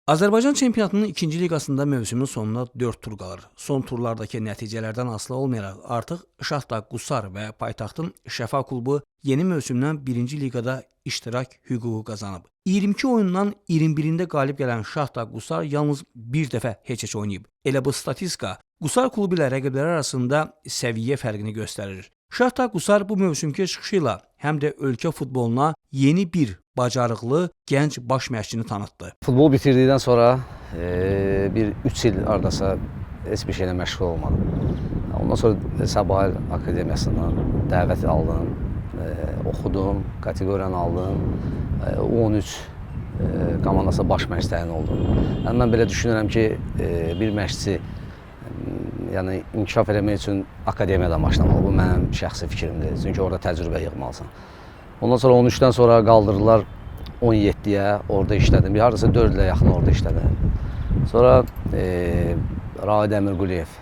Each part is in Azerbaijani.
Azərbaycan çempionatının 2-ci liqasında mövsümün sonuna 4 tur qalır. Son turlardakı nəticələrdən asılı olmayaraq artıq Şahta Qusar və paytaxtın Şəfa klubu yeni mövsümdən 1-ci liqada iştirak hüququ qazanıb. 22 oyundan 21-də qalib gələn Şahta Qusar yalnız bir dəfə heç oynayıb. Elə bu statistika Qusar klubu ilə rəqibləri arasında səviyyə fərqini göstərir. Şahta Qusar bu mövsümki çıxışı ilə həm də ölkə futboluna yeni bir bacarıqlı gənc baş məşqçini tanıtdı. Futbol bitirdikdən sonra bir 3 il ardasa heç bir şeylə məşğul olmadım. Ondan sonra Sabah Akademiyasından dəvət aldım, oxudum, kateqoriyanı aldım, U13 komandasında baş məşqçi təyin oldum. Yəni mən belə düşünürəm ki, bir məşqçi yəni inkişaf eləmək üçün akademiyadan başlamalı. Bu mənim şəxsi fikrimdir. Çünki orada təcrübə yığmalısan. Ondan sonra 13-dən sonra qaldırdılar 17-yə, orada işlədim. Bir hardasa 4 ilə yaxın orada işlədim. Sonra Rahid Əmirquliyev,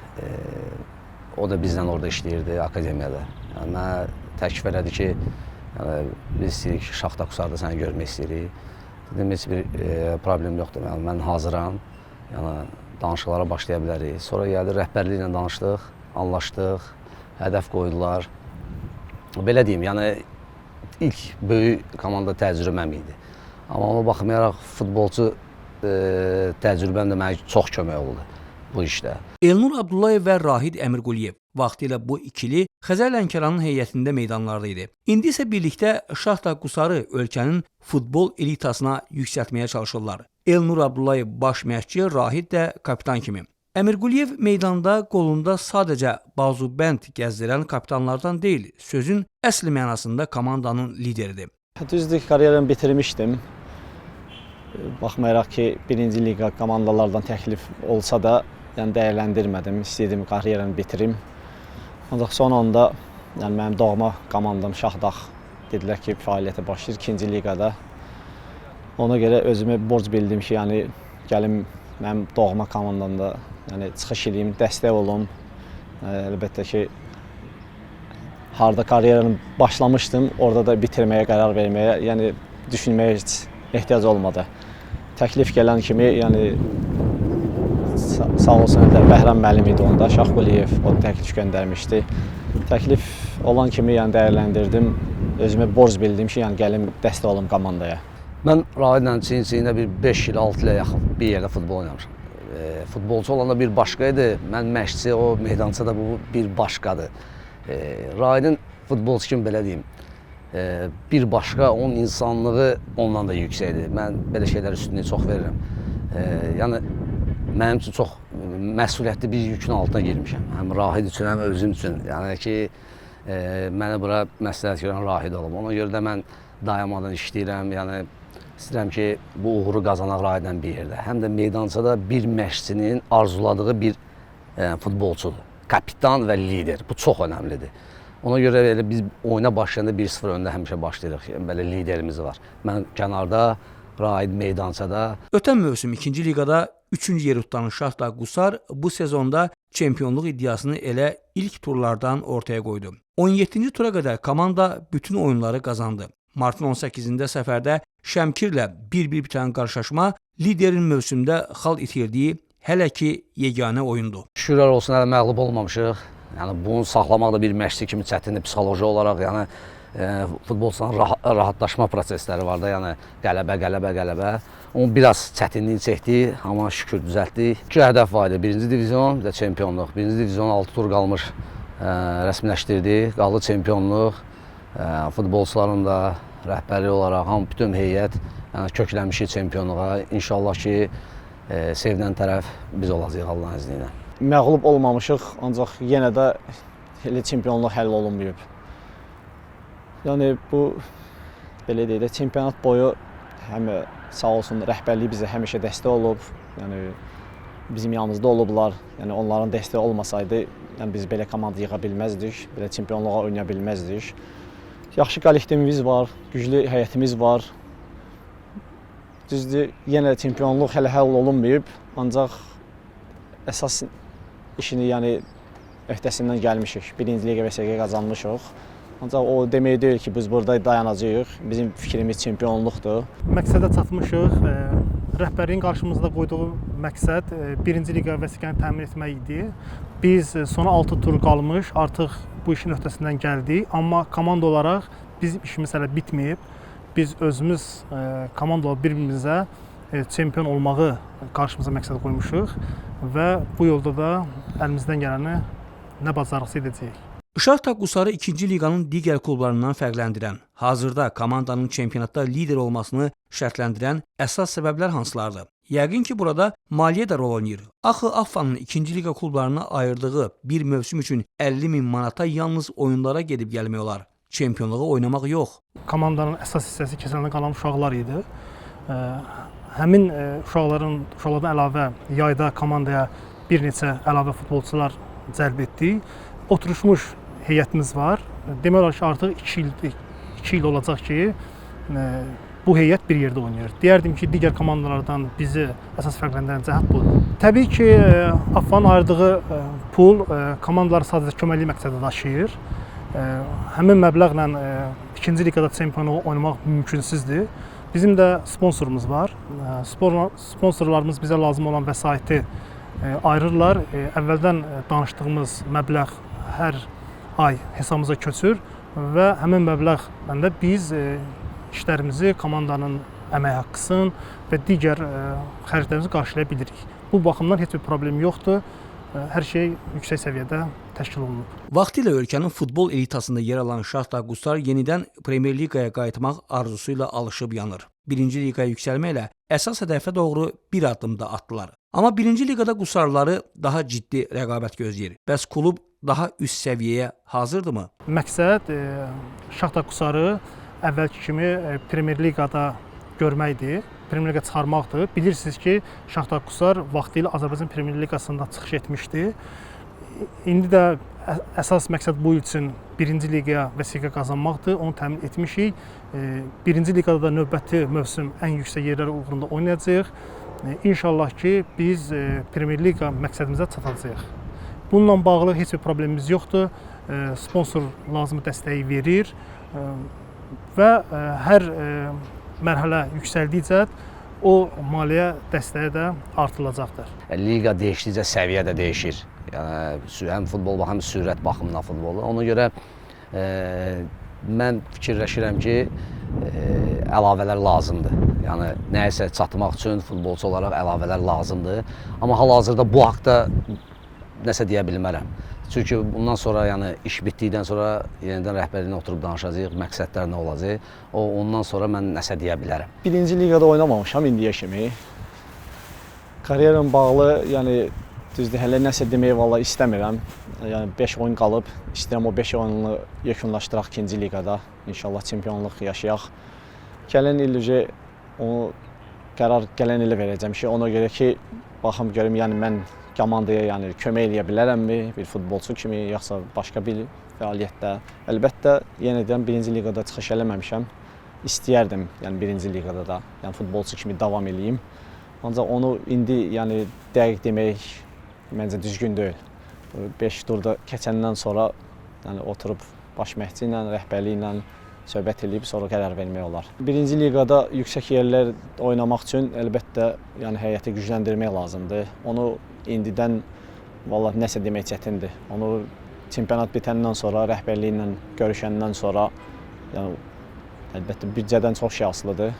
o da bizdən orada işləyirdi akademiyada. Yəni, mənə təklif elədi ki, biz istəyirik ki, Şahta Qusarda səni görmək istəyirik. Dedim, heç bir problem yoxdur. Yəni, mən hazıram. Yəni, danışıqlara başlaya bilərik. Sonra gəldi, rəhbərliklə danışdıq, anlaşdıq, hədəf qoydular. Belə deyim, yəni ilk böyük komanda təcrübəm idi. Amma ona baxmayaraq futbolçu təcrübəm də mənə çox kömək oldu bu işdə. Elnur Abdullayev və Rahid Əmirquliyev vaxtilə bu ikili Xəzər Lənkəranın heyətində meydanlarda idi. İndi isə birlikdə Şahta Qusarı ölkənin futbol elitasına yüksəltməyə çalışırlar. Elnur Abdullayev baş məşqçi, Rahid də kapitan kimi. Əmirquliyev meydanda qolunda sadəcə bazubənd gəzdirən kapitanlardan deyil, sözün əsl mənasında komandanın lideridir. Düzdür, karyeramı bitirmişdim. Baxmayaraq ki, 1-ci liqa komandalardan təklif olsa da, yəni dəyərləndirmədim. İstəyirdim karyeramı bitirim. Ancaq son anda yəni mənim doğma komandam Şahdağ dedilər ki, fəaliyyətə başlayır 2-ci liqada. Ona görə özümə borc bildim ki, yəni gəlim mənim doğma komandamda yəni çıxış edeyim, dəstək olum. Əlbəttə ki, harda karyeranı başlamışdım, orada da bitirməyə qərar verməyə, yəni düşünməyə heç ehtiyac olmadı. Təklif gələn kimi, yəni sağ olsun Bəhram müəllim idi onda, Şahquliyev o təklif göndərmişdi. Təklif olan kimi yəni dəyərləndirdim, özümə borc bildim ki, yəni gəlim dəstək olum komandaya. Mən Rahidlə çiyin-çiyinə bir 5 il, 6 ilə yaxın bir yerdə futbol oynamışam. Futbolçu olanda bir başqa idi, mən məşqçi, o meydançada bu bir başqadır. Rahidin futbolçu kimi belə deyim, bir başqa, onun insanlığı ondan da yüksəkdir. Mən belə şeylər üstünlüyü çox verirəm. Yəni, mənim üçün çox məsuliyyətli bir yükün altına girmişəm. Həm Rahid üçün, həm özüm üçün. Yəni ki, mənə bura məsləhət görən Rahid olub. Ona görə də mən dayanmadan işləyirəm. Yəni, istəyirəm ki, bu uğuru qazanaq Rahidlə bir yerdə. Həm də meydançada bir məşqçinin arzuladığı bir futbolçudur. Kapitan və lider. Bu çox önəmlidir. Ona görə elə biz oyuna başlayanda 1-0 öndə həmişə başlayırıq. Belə liderimiz var. Mən kənarda, Rahid meydançada. Ötən mövsüm 2-ci liqada 3-cü yeri tutan Şahta Qusar bu sezonda çempionluq iddiasını elə ilk turlardan ortaya qoydu. 17-ci tura qədər komanda bütün oyunları qazandı. Martın 18-də səfərdə Şəmkirlə 1-1 bitən qarşılaşma liderin mövsümdə xal itirdiyi hələ ki yeganə oyundur. Şükürlər olsun, hələ məğlub olmamışıq. Yəni bunu saxlamaq da bir məşqçi kimi çətindir psixoloji olaraq. Yəni futbolçuların rahatlaşma prosesləri var da, yəni qələbə. Onun biraz çətinliyi çəkdi, amma şükür düzəltdik. 2 hədəf var idi. 1-ci divizyon və çempionluq. 1-ci divizyon 6 tur qalmış rəsmiləşdirdik. Qaldı çempionluq. Futbolçuların da rəhbəri olaraq hamı bütün heyət köklənmişik çempionluğa. İnşallah ki, sevinən tərəf biz olacağıq Allahın izni ilə. Məğlub olmamışıq, ancaq yenə də elə çempionluq həll olunmayıb. Yəni bu belə deyək də çempionat boyu həm sağ olsun rəhbərliyi bizə həmişə dəstək olub. Yəni bizim yanımızda olublar. Yəni onların dəstəyi olmasaydı, yəni biz belə komanda yığa bilməzdik, belə çempionluğa oynaya bilməzdik. Yaxşı kollektivimiz var, güclü heyətimiz var. Düzdür, yenə çempionluq hələ həll olunmayıb, ancaq əsas işini yəni öhdəsindən gəlmişik. 1-ci liqa və SG qazanmışıq. Ancaq o demək deyil ki, biz burada dayanacağıq. Bizim fikrimiz çempionluqdur. Məqsədə çatmışıq. rəhbərliyin qarşımızda qoyduğu məqsəd birinci liqa vəsiqəni təmin etmək idi. Biz sona 6 tur qalmış, artıq bu işin öhdəsindən gəldik. Amma komanda olaraq bizim işimiz hələ bitməyib. Biz özümüz komanda olaraq bir-birimizə çempion olmağı qarşımıza məqsəd qoymuşuq və bu yolda da əlimizdən gələni nə bacarıqsa edəcəyik. Şahtar Qusarı 2-ci liqanın digər klublarından fərqləndirən, hazırda komandanın çempionatda lider olmasını şərtləndirən əsas səbəblər hansılardır? Yəqin ki, burada maliyyə də rol oynayır. Axı AFFA-nın 2-ci liqa klublarına ayırdığı bir mövsüm üçün 50.000 manata yalnız oyunlara gedib gəlmək olar. Çempionluğu oynamaq yox. Komandanın əsas hissəsi keçən il qalan uşaqlar idi. Həmin uşaqlardan əlavə yayda komandaya bir neçə əlavə futbolçular cəlb etdik. Oturuşmuş heyətimiz var. Demək olar ki, artıq 2 il olacaq ki, bu heyət bir yerdə oynayır. Deyərdim ki, digər komandalardan bizi əsas fərqləndirən cəhət budur. Təbii ki, AFFA-nın ayırdığı pul komandaları sadəcə köməklik məqsədi daşıyır. Həmin məbləğlə 2-ci liqada çempionluğu oynamaq mümkünsüzdür. Bizim də sponsorumuz var. Sponsorlarımız bizə lazım olan vəsaiti ayırırlar. Əvvəldən danışdığımız məbləğ hər ay hesabımıza köçür və həmin məbləğlə də biz işlərimizi, komandanın əmək haqqısını və digər xərclərimizi qarşılaya bilirik. Bu baxımdan heç bir problem yoxdur. Hər şey yüksək səviyyədə təşkil olunub. Vaxtilə ölkənin futbol elitasında yer alan Şahtar Qusar yenidən Premyer Liqaya qayıtmaq arzusuyla alışıb yanır. Birinci liqaya yüksəlməklə əsas hədəfə doğru bir addım da atdılar. Amma birinci liqada Qusarları daha ciddi rəqabət gözləyir. Bəs klub daha üst səviyyəyə hazırdırmı? Məqsəd Şahtar Qusarı əvvəlki kimi Premyer Liqada görməkdir, Premyer Liqa çıxarmaqdır. Bilirsiniz ki, Şahtar Qusar vaxtilə Azərbaycan Premyer Liqasında çıxış etmişdi. İndi də əsas məqsəd bu üçün birinci liqaya vəsiqə qazanmaqdır. Onu təmin etmişik. Birinci liqada da növbəti mövsüm ən yüksək yerlər uğrunda oynayacağıq. İnşallah ki, biz Premyer Liqa məqsədimizə çatacağıq. Bununla bağlı heç bir problemimiz yoxdur. Sponsor lazımi dəstəyi verir və hər mərhələ yüksəldikcə o maliyyə dəstəyi də artırılacaqdır. Liqa dəyişdikcə səviyyə də dəyişir. Yəni həm futbol həm sürət baxımından futbolu. Ona görə mən fikirləşirəm ki, əlavələr lazımdır. Yəni nəyisə çatmaq üçün futbolçu olaraq əlavələr lazımdır. Amma hal-hazırda bu haqqda nəsə deyə bilmərəm. Çünki bundan sonra, yəni iş bitdikdən sonra yenidən rəhbərliyinə oturub danışacağıq, məqsədlər nə olacaq. Ondan sonra mən nəsə deyə bilərəm. Birinci liqada oynamamışam indiyə kimi. Karyeram bağlı, yəni düzdür, hələ nəsə deməyi valla istəmirəm. Yəni 5 oyun qalıb, istəyirəm o 5 oyununu yekunlaşdıraq ikinci liqada. İnşallah çempionluq yaşayaq. Gələn il onu qərar gələn ilə verəcəm ki, ona görə ki, baxım görüm, yəni mən komandaya yəni kömək eləyə bilərəmmi bir futbolçu kimi, yoxsa başqa bir fəaliyyətdə. Əlbəttə, yenidən birinci liqada çıxış eləməmişəm. İstəyərdim, yəni birinci liqada da, yəni futbolçu kimi davam eləyim. Ancaq onu indi yəni dəqiq demək məncə düzgün deyil. 5 turda keçəndən sonra yəni oturub baş məşqçi ilə, rəhbərliyi ilə söhbət edib sonra qərar vermək olar. Birinci liqada yüksək yerlər oynamaq üçün əlbəttə yəni heyəti gücləndirmək lazımdır. Onu indidən vallahi nəsə demək çətindir. Onu çempionat bitəndən sonra, rəhbərliyi ilə görüşəndən sonra yəni əlbəttə büdcədən çox şey asılıdır.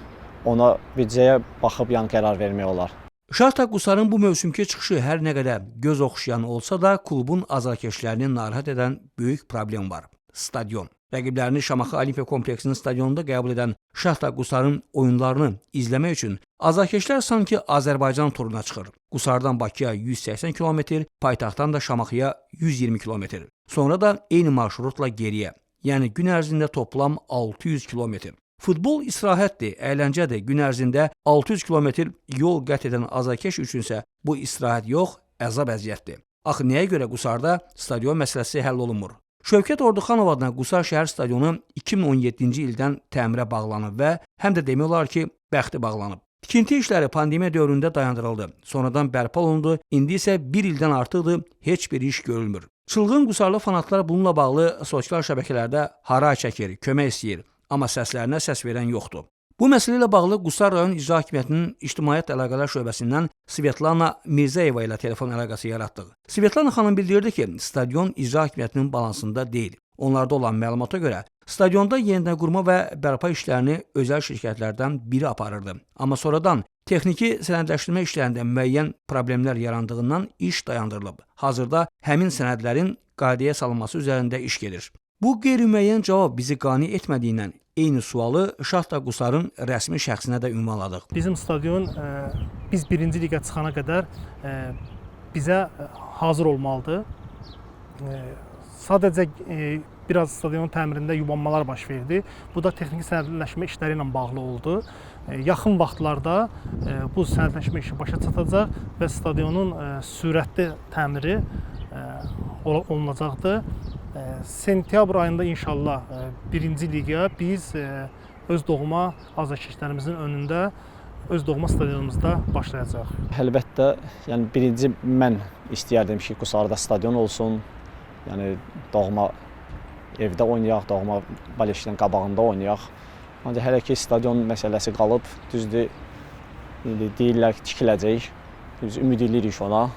Ona büdcəyə baxıb yəni qərar vermək olar. Şahtar Qusarın bu mövsümki çıxışı hər nə qədər göz oxşayan olsa da, klubun azarkeşlərini narahat edən böyük problem var. Stadion. Rəqiblərini Şamaxı Olimpiya kompleksinin stadionunda qəbul edən Şahtar Qusarın oyunlarını izləmək üçün azarkeşlər sanki Azərbaycan turuna çıxır. Qusardan Bakıya 180 km, paytaxtdan da Şamaxıya 120 km. Sonra da eyni marşrutla geriyə. Yəni gün ərzində toplam 600 km. Futbol istirahətdir, əyləncədir. Gün ərzində 600 km yol qət edən azarkeş üçünsə bu istirahət yox, əzab əziyyətdir. Axı nəyə görə Qusarda stadion məsələsi həll olunmur? Şövkət Orduxanov adına Qusar şəhər stadionu 2017-ci ildən təmirə bağlanıb və həm də demək olar ki, bəxti bağlanıb. Tikinti işləri pandemiya dövründə dayandırıldı. Sonradan bərpa olundu. İndi isə bir ildən artıqdır, heç bir iş görülmür. Çılğın Qusarlı fanatlar bununla bağlı sosial şəbəkələrdə haray çəkir, kömək istəyir. Amma səslərinə səs verən yoxdur. Bu məsələ ilə bağlı Qusar rayon İcra Hakimiyyətinin İctimaiyyət Əlaqələr şöbəsindən Svetlana Mirzəyeva ilə telefon əlaqəsi yaratdıq. Svetlana xanım bildirdi ki, stadion İcra Hakimiyyətinin balansında deyil. Onlarda olan məlumata görə stadionda yenidən qurma və bərpa işlərini özəl şirkətlərdən biri aparırdı. Amma sonradan texniki sənədləşdirmə işlərində müəyyən problemlər yarandığından iş dayandırılıb. Hazırda həmin sənədlərin qaydaya salınması üzərində iş gedir. Bu qeyri-müəyyən cavab bizi qane etmədiyindən eyni sualı Şahta Qusarın rəsmi şəxsinə də ünvanladıq. Bizim stadion biz 1-ci liqa çıxana qədər bizə hazır olmalıdır. Sadəcə biraz stadionun təmirində yubanmalar baş verdi. Bu da texniki sənədləşmə işləri ilə bağlı oldu. Yaxın vaxtlarda bu sənədləşmə işi başa çatacaq və stadionun sürətli təmiri olunacaqdır. Sentyabr ayında inşallah 1-ci liqa biz öz doğma azarkeşlərimizin önündə, öz doğma stadionumuzda başlayacaq. Əlbəttə, yəni birinci mən istəyərdim ki, Qusarda stadion olsun. Yəni doğma evdə oynayaq, doğma Baleşin qabağında oynayaq. Ancaq hələ ki stadion məsələsi qalıb, düzdür, deyirlər ki, tikiləcək. Biz ümid edirik ona.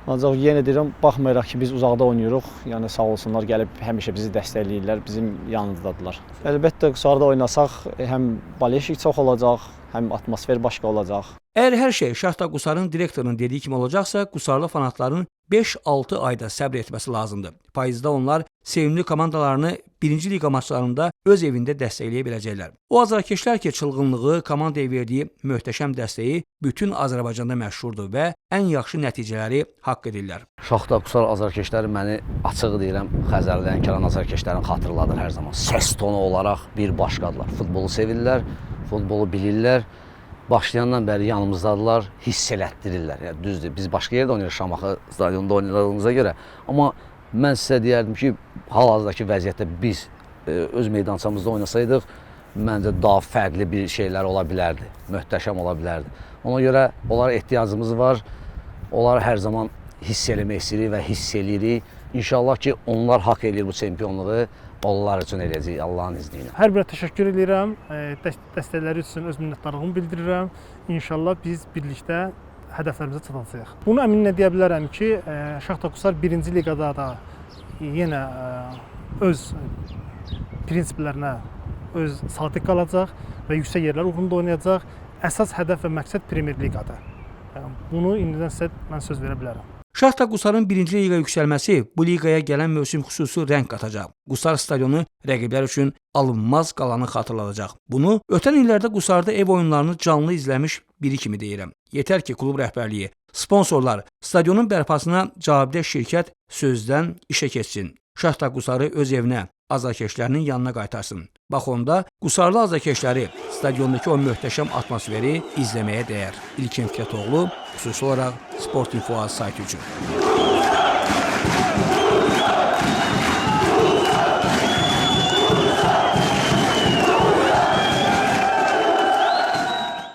Ancaq yenə deyirəm, baxmayaraq ki, biz uzaqda oynayırıq, yəni sağ olsunlar, gəlib həmişə bizi dəstəkləyirlər, bizim yanımızdadılar. Əlbəttə, Qusarda oynasaq, həm Baleşik çox olacaq, həm atmosfer başqa olacaq. Əgər hər şey Şahta Qusarın direktorunun dediyi kimi olacaqsa, Qusarlı fanatların 5-6 ayda səbr etməsi lazımdır. Payızda onlar sevimli komandalarını 1-ci liqa maçlarında öz evində dəstəkləyə biləcəklər. O azarkeşlər ki, çılğınlığı, komandaya verdiyi möhtəşəm dəstəyi bütün Azərbaycanda məşhurdur və ən yaxşı nəticələri haqq edirlər. Şahta Qusar azarkeşləri məni açıq deyirəm, Xəzər Lənkəran azarkeşlərini xatırladır hər zaman. Səs tonu olaraq bir başqadılar. Futbolu sevirlər, futbolu bilirlər. Başlayandan bəri yanımızdadılar, hiss elətdirirlər. Yəni, düzdür, biz başqa yerdə oynayırıq Şamaxı stadionunda oynadığımıza görə. Amma mən sizə deyərdim ki, hal-hazırdakı vəziyyətdə biz öz meydançamızda oynasaydıq, məncə daha fərqli bir şeylər ola bilərdi, möhtəşəm ola bilərdi. Ona görə onlara ehtiyacımız var, onları hər zaman hiss eləmək istəyirik və hiss eləyirik. İnşallah ki, onlar haqq eləyir bu çempionluğu, onlar üçün eləyəcək Allahın izni ilə. Hər birə təşəkkür edirəm, dəstəkləri üçün öz minnətdarlığımı bildirirəm. İnşallah biz birlikdə hədəflərimizə çatacağıq. Bunu əminlə deyə bilərəm ki, Şahta Qusar 1-ci liqada da yenə öz prinsiplərinə öz sadiq qalacaq və yüksək yerlər uğrunda oynayacaq. Əsas hədəf və məqsəd Premyer Liqadır. Bunu indidən sizə mən söz verə bilərəm. Şahta Qusarın 1-ci liqa yüksəlməsi bu liqaya gələn mövsüm xüsusi rəng qatacaq. Qusar stadionu rəqiblər üçün alınmaz qalanı xatırladacaq. Bunu ötən illərdə Qusarda ev oyunlarını canlı izləmiş biri kimi deyirəm. Yetər ki, klub rəhbərliyi, sponsorlar stadionun bərpasına cavabdeh şirkət sözdən işə keçsin. Şahta Qusarı öz evinə, azarkeşlərinin yanına qaytarsın. Bax onda Qusarlı azarkeşləri stadiondakı o möhtəşəm atmosferi izləməyə dəyər. İlkin Fikrətoğlu, xüsusi olaraq Sport Info saytı üçün.